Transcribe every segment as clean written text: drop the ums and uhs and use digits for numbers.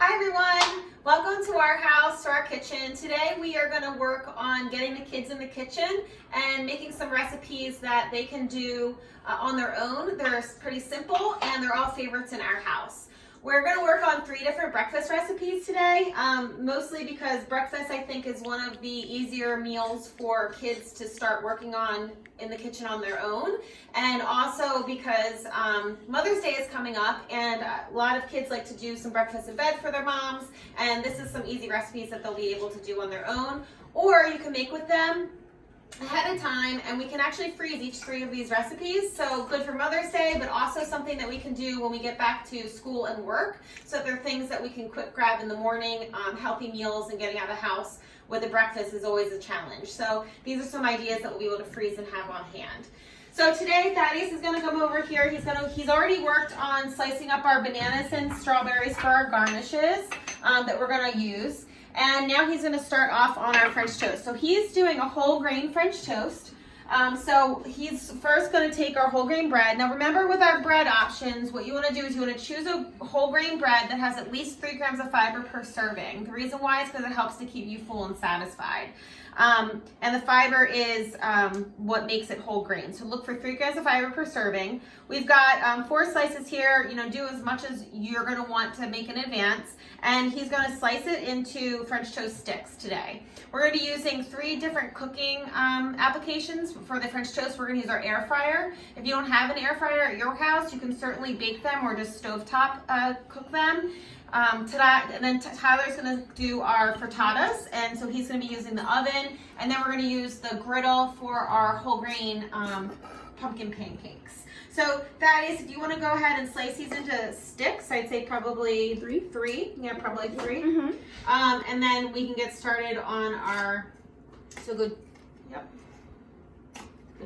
Hi everyone, welcome to our house, to our kitchen. Today we are going to work on getting the kids in the kitchen and making some recipes that they can do on their own. They're pretty simple and they're all favorites in our house. We're going to work on 3 different breakfast recipes today, mostly because breakfast I think is one of the easier meals for kids to start working on in the kitchen on their own, and also because Mother's Day is coming up and a lot of kids like to do some breakfast in bed for their moms, and this is some easy recipes that they'll be able to do on their own, or you can make with them ahead of time, and we can actually freeze each 3 of these recipes, so good for Mother's Day, but also something that we can do when we get back to school and work, so they're things that we can quick grab in the morning, healthy meals, and getting out of the house with a breakfast is always a challenge. So these are some ideas that we'll be able to freeze and have on hand. So today Thaddeus is going to come over here. He's already worked on slicing up our bananas and strawberries for our garnishes that we're going to use. And now he's going to start off on our French toast. So he's doing a whole grain French toast. So he's first going to take our whole grain bread. Now remember, with our bread options, what you want to do is you want to choose a whole grain bread that has at least 3 grams of fiber per serving. The reason why is because it helps to keep you full and satisfied. And the fiber is what makes it whole grain. So look for 3 grams of fiber per serving. We've got 4 slices here. Do as much as you're going to want to make in advance. And he's going to slice it into French toast sticks today. We're going to be using 3 different cooking applications for the French toast. We're going to use our air fryer. If you don't have an air fryer at your house, you can certainly bake them or just stovetop cook them. And then Tyler's going to do our frittatas, and so he's going to be using the oven, and then we're going to use the griddle for our whole grain pumpkin pancakes. So Thaddeus, if you want to go ahead and slice these into sticks, I'd say probably 3. Yeah, probably 3. Mm-hmm. And then we can get started on our, good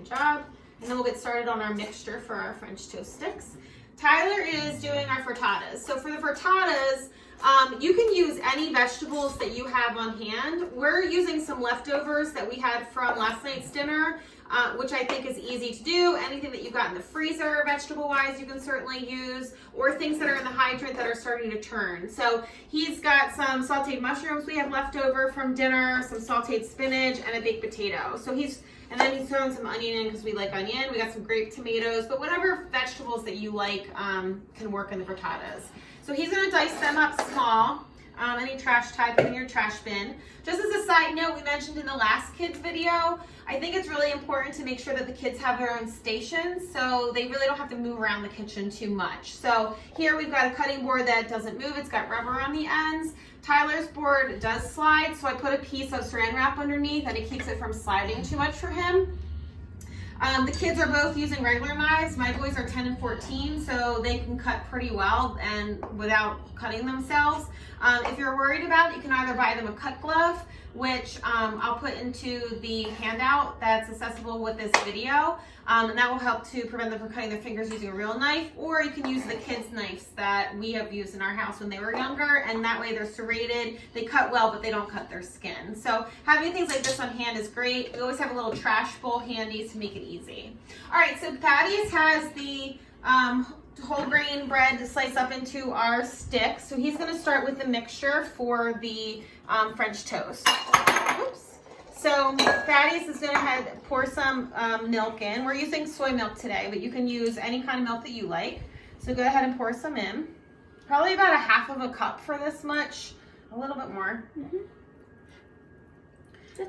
job. And then we'll get started on our mixture for our French toast sticks. Tyler is doing our frittatas. So for the frittatas, you can use any vegetables that you have on hand. We're using some leftovers that we had from last night's dinner, which I think is easy to do. Anything that you've got in the freezer, vegetable-wise, you can certainly use, or things that are in the hydrant that are starting to turn. So he's got some sauteed mushrooms we have left over from dinner, some sauteed spinach, and a baked potato. And then he's throwing some onion in because we like onion. We got some grape tomatoes, but whatever vegetables that you like can work in the frittatas. So he's going to dice them up small. Any trash type in your trash bin. Just as a side note, we mentioned in the last kids video, I think it's really important to make sure that the kids have their own stations so they really don't have to move around the kitchen too much. So here we've got a cutting board that doesn't move. It's got rubber on the ends. Tyler's board does slide, so I put a piece of saran wrap underneath and it keeps it from sliding too much for him. The kids are both using regular knives. My boys are 10 and 14, so they can cut pretty well and without cutting themselves. If you're worried about it, you can either buy them a cut glove, which I'll put into the handout that's accessible with this video, and that will help to prevent them from cutting their fingers using a real knife, or you can use the kids' knives that we have used in our house when they were younger, and that way they're serrated, they cut well, but they don't cut their skin. So having things like this on hand is great. We always have a little trash bowl handy to make it easy. All right, so Thaddeus has the whole grain bread to slice up into our sticks. So he's going to start with the mixture for the French toast. Oops. So Thaddeus is going to pour some milk in. We're using soy milk today, but you can use any kind of milk that you like. So go ahead and pour some in. Probably about 1/2 cup for this much. A little bit more. Mm-hmm.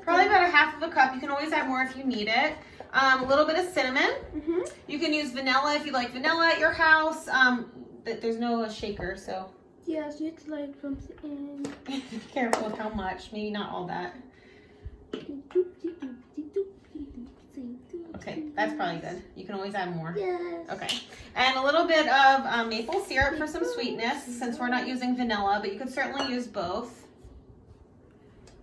Probably about 1/2 cup. You can always add more if you need it. A little bit of cinnamon. Mm-hmm. You can use vanilla if you like vanilla at your house. There's no shaker, so. Yes, you have to like pump it in. Be careful with how much. Maybe not all that. Okay, that's probably good. You can always add more. Yes. Okay. And a little bit of maple syrup for some sweetness, since we're not using vanilla, but you could certainly use both.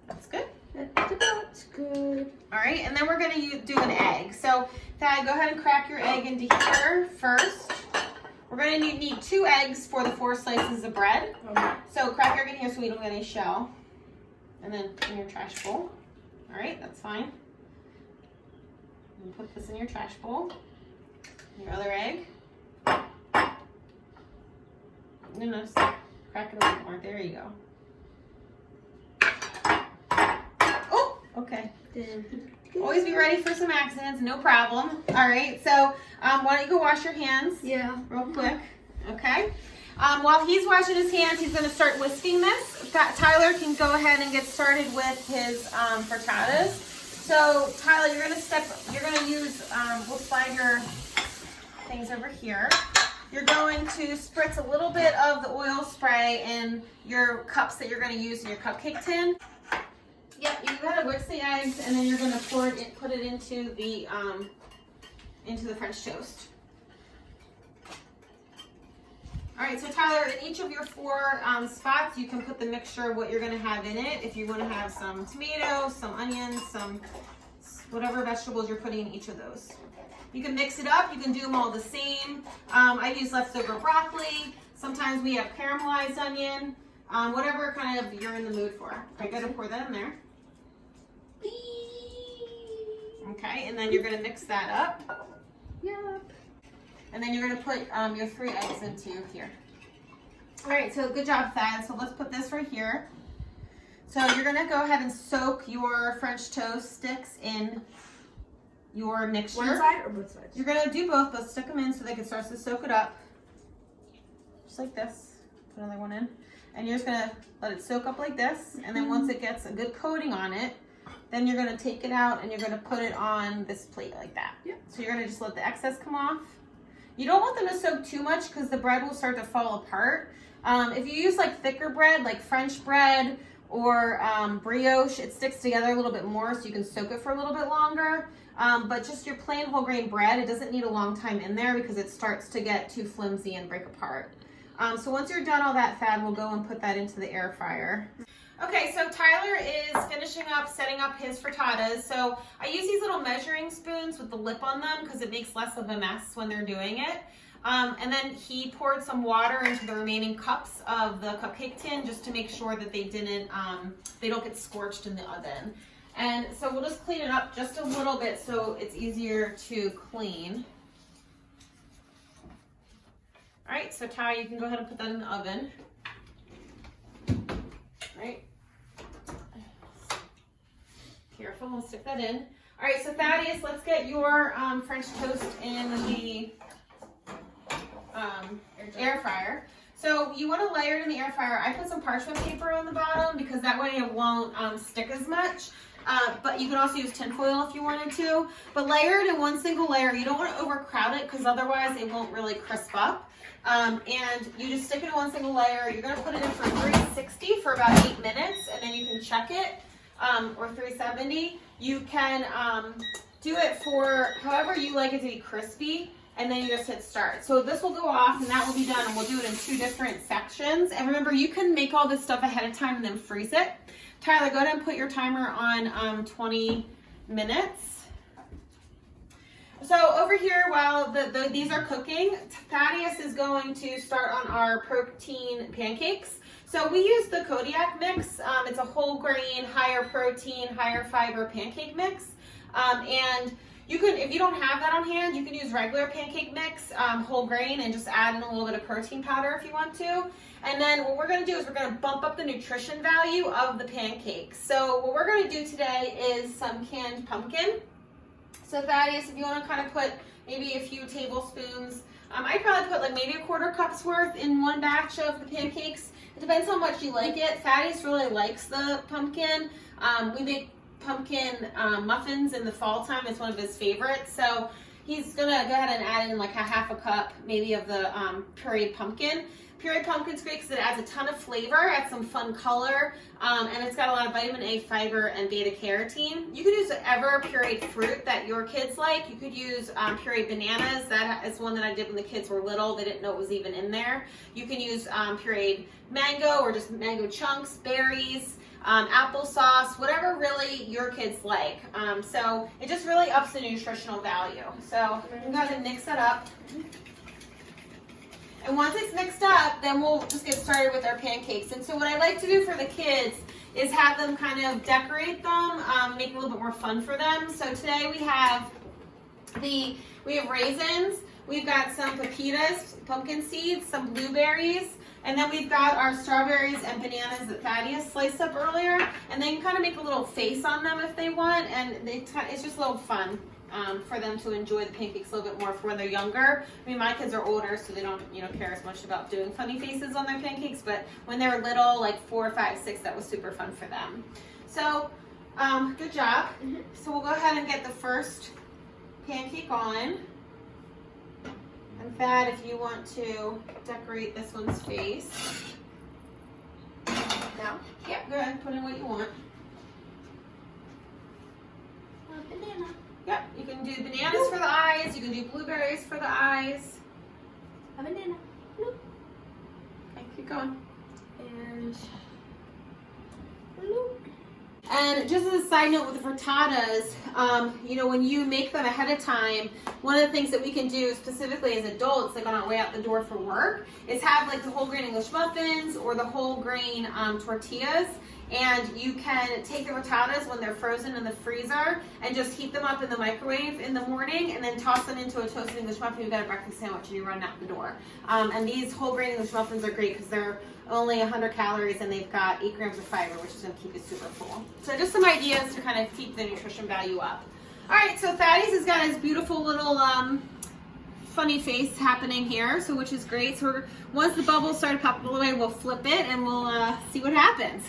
That's good. That's good. All right, and then we're going to do an egg. So, Thad, go ahead and crack your egg into here first. We're going to need 2 eggs for the 4 slices of bread. So crack your egg in here so we don't get any shell. And then in your trash bowl. All right, that's fine. And put this in your trash bowl. Your other egg. No, Crack it a little more. There you go. Oh, okay. Always be ready for some accidents, no problem. All right, so why don't you go wash your hands? Yeah. Real quick, okay? While he's washing his hands, he's gonna start whisking this. Tyler can go ahead and get started with his frittatas. So Tyler, you're gonna use, we'll slide your things over here. You're going to spritz a little bit of the oil spray in your cups that you're gonna use in your cupcake tin. Yep, you gotta whisk the eggs, and then you're gonna put it into the French toast. All right, so Tyler, in each of your 4 spots, you can put the mixture of what you're gonna have in it. If you wanna have some tomatoes, some onions, some whatever vegetables you're putting in each of those. You can mix it up, you can do them all the same. I use leftover broccoli. Sometimes we have caramelized onion, whatever kind of you're in the mood for. I gotta pour that in there. Okay, and then you're gonna mix that up. Yep. And then you're gonna put your 3 eggs into here. All right, so good job, Thad. So let's put this right here. So you're gonna go ahead and soak your French toast sticks in your mixture. One side or both sides? You're gonna do both, but stick them in so they can start to soak it up. Just like this. Put another one in. And you're just gonna let it soak up like this. And then once it gets a good coating on it, then you're gonna take it out and you're gonna put it on this plate like that. Yep. So you're gonna just let the excess come off. You don't want them to soak too much because the bread will start to fall apart. If you use like thicker bread, like French bread or brioche, it sticks together a little bit more so you can soak it for a little bit longer. But just your plain whole grain bread, it doesn't need a long time in there because it starts to get too flimsy and break apart. So once you're done all that, Thad, we'll go and put that into the air fryer. Okay, so Tyler is finishing up setting up his frittatas. So I use these little measuring spoons with the lip on them because it makes less of a mess when they're doing it. And then he poured some water into the remaining cups of the cupcake tin just to make sure that they don't get scorched in the oven. And so we'll just clean it up just a little bit so it's easier to clean. All right, so Ty, you can go ahead and put that in the oven. All right. Careful, we'll stick that in. All right, so Thaddeus, let's get your French toast in the air fryer. So you want to layer it in the air fryer. I put some parchment paper on the bottom because that way it won't stick as much. But you can also use tinfoil if you wanted to. But layer it in one single layer. You don't want to overcrowd it because otherwise it won't really crisp up. And you just stick it in one single layer. You're going to put it in for 360 for about 8 minutes, and then you can check it, or 370. You can do it for however you like it to be crispy, and then you just hit start. So this will go off, and that will be done, and we'll do it in 2 different sections. And remember, you can make all this stuff ahead of time and then freeze it. Tyler, go ahead and put your timer on 20 minutes. So over here, while these are cooking, Thaddeus is going to start on our protein pancakes. So we use the Kodiak mix. It's a whole grain, higher protein, higher fiber pancake mix. And you can, if you don't have that on hand, you can use regular pancake mix, whole grain, and just add in a little bit of protein powder if you want to. And then what we're going to do is we're going to bump up the nutrition value of the pancakes. So what we're going to do today is some canned pumpkin. So Thaddeus, if you want to kind of put maybe a few tablespoons, I'd probably put like maybe a 1/4 cup's worth in one batch of the pancakes. It depends how much you like it. Thaddeus really likes the pumpkin. We make pumpkin muffins in the fall time. It's one of his favorites. So he's going to go ahead and add in like a 1/2 cup maybe of the pureed pumpkin. Pureed pumpkin's great because it adds a ton of flavor, adds some fun color, and it's got a lot of vitamin A, fiber, and beta carotene. You could use whatever pureed fruit that your kids like. You could use pureed bananas. That is one that I did when the kids were little. They didn't know it was even in there. You can use pureed mango or just mango chunks, berries, applesauce, whatever really your kids like. So it just really ups the nutritional value. So you can go ahead and mix that up. And once it's mixed up, then we'll just get started with our pancakes. And so what I like to do for the kids is have them kind of decorate them, make it a little bit more fun for them. So today we have raisins, we've got some pepitas, pumpkin seeds, some blueberries, And then we've got our strawberries and bananas that Thaddeus sliced up earlier. And they can kind of make a little face on them if they want. And it's just a little fun for them to enjoy the pancakes a little bit more for when they're younger. I mean, my kids are older, so they don't, care as much about doing funny faces on their pancakes. But when they were little, like 4, 5, 6, that was super fun for them. So, good job. So we'll go ahead and get the first pancake on. And Thad, if you want to decorate this one's face. Now? Yep, go ahead, put in what you want. Banana. Yep, you can do bananas for the eyes, you can do blueberries for the eyes. A banana. Bloop. Okay, keep going. And bloop. And just as a side note with the frittatas, when you make them ahead of time, one of the things that we can do specifically as adults, like on our way out the door for work, is have like the whole grain English muffins or the whole grain tortillas. And you can take the frittatas when they're frozen in the freezer and just heat them up in the microwave in the morning and then toss them into a toasted English muffin. You've got a breakfast sandwich and you run out the door. And these whole grain English muffins are great because they're only 100 calories and they've got 8 grams of fiber, which is going to keep you super full. So just some ideas to kind of keep the nutrition value up. All right, so Thaddeus has got his beautiful little funny face happening here, so which is great. So once the bubbles start to pop all the way, we'll flip it and we'll see what happens.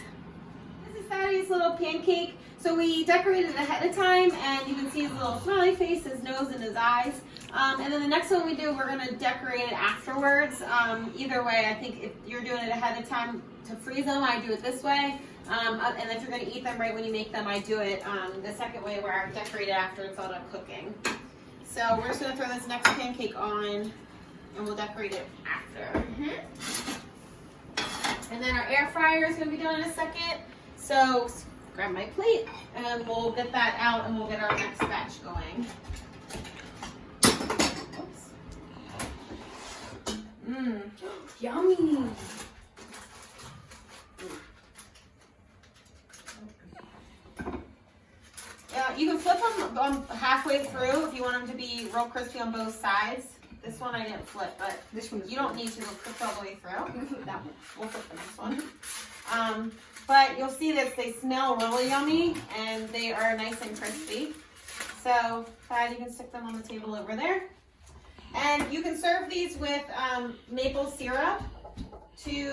This is Thaddeus' little pancake. So we decorated it ahead of time, and you can see his little smiley face, his nose, and his eyes. And then the next one we do, we're going to decorate it afterwards. Either way, I think if you're doing it ahead of time to freeze them, I do it this way. And if you're going to eat them right when you make them, I do it the second way where I decorate it after it's all done cooking. So we're just going to throw this next pancake on, and we'll decorate it after. And then our air fryer is going to be done in a second. So grab my plate, and we'll get that out, and we'll get our next batch going. Yummy. You can flip them halfway through if you want them to be real crispy on both sides. This one I didn't flip, but This one you don't need to flip all the way through. You can flip that one. We'll flip the next one. But you'll see that they smell really yummy and they are nice and crispy. So, Thad, you can stick them on the table over there. And you can serve these with maple syrup to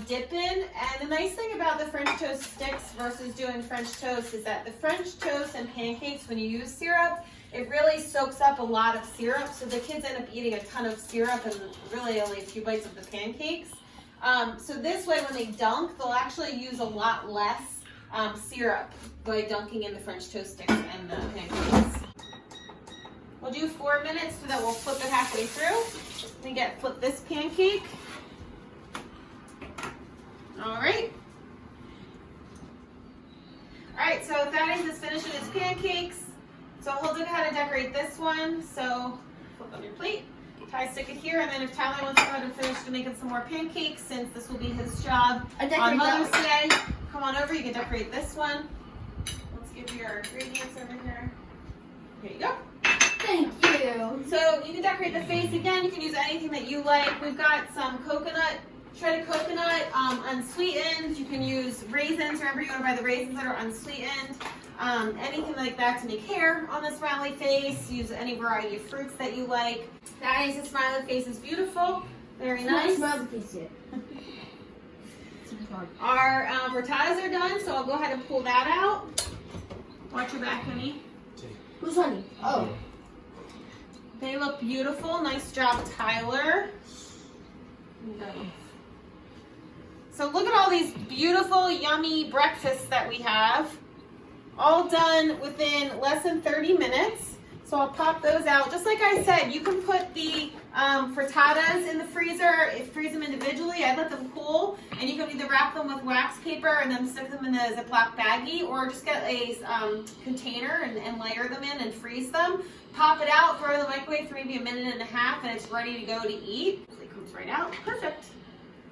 dip in. And the nice thing about the French toast sticks versus doing French toast is that the French toast and pancakes, when you use syrup, it really soaks up a lot of syrup. So the kids end up eating a ton of syrup and really only a few bites of the pancakes. So this way, when they dunk, they'll actually use a lot less syrup by dunking in the French toast sticks and the pancakes. We'll do 4 minutes so that we'll flip it halfway through and flip this pancake. All right. All right, so Thaddeus is finishing his pancakes. So he'll go ahead and decorate this one. So flip on your plate. Ty, stick it here, and then if Tyler wants to go ahead and finish making some more pancakes, since this will be his job on Mother's Day, come on over. You can decorate this one. Let's give you our ingredients over here. Here you go. Thank you. So you can decorate the face again. You can use anything that you like. We've got some shredded coconut, unsweetened. You can use raisins. Remember, you want to buy the raisins that are unsweetened. Anything like that to make hair on the smiley face. Use any variety of fruits that you like. That smiley face is beautiful. Very nice. Smiley face yet. Our frittatas are done, so I'll go ahead and pull that out. Watch your back, honey. Who's honey? Oh. They look beautiful. Nice job, Tyler. So look at all these beautiful, yummy breakfasts that we have. All done within less than 30 minutes. So I'll pop those out. Just like I said, you can put the frittatas in the freezer, freeze them individually. I let them cool, and you can either wrap them with wax paper and then stick them in a Ziploc baggie, or just get a container and layer them in and freeze them. Pop it out, throw it in the microwave for maybe a minute and a half, and it's ready to go to eat. It comes right out. Perfect.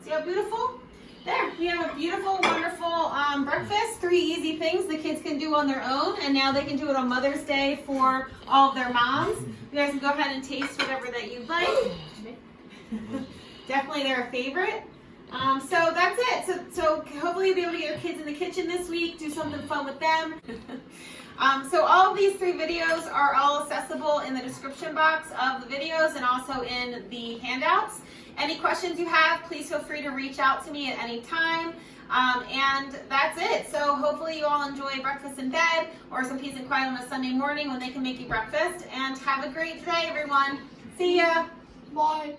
See how beautiful? There, we have a beautiful, wonderful breakfast. 3 easy things the kids can do on their own, and now they can do it on Mother's Day for all of their moms. You guys can go ahead and taste whatever that you like. Definitely their favorite. So that's it. So hopefully you'll be able to get your kids in the kitchen this week, do something fun with them. So all of these 3 videos are all accessible in the description box of the videos and also in the handouts. Any questions you have, please feel free to reach out to me at any time. And that's it. So hopefully you all enjoy breakfast in bed or some peace and quiet on a Sunday morning when they can make you breakfast. And have a great day, everyone. See ya. Bye.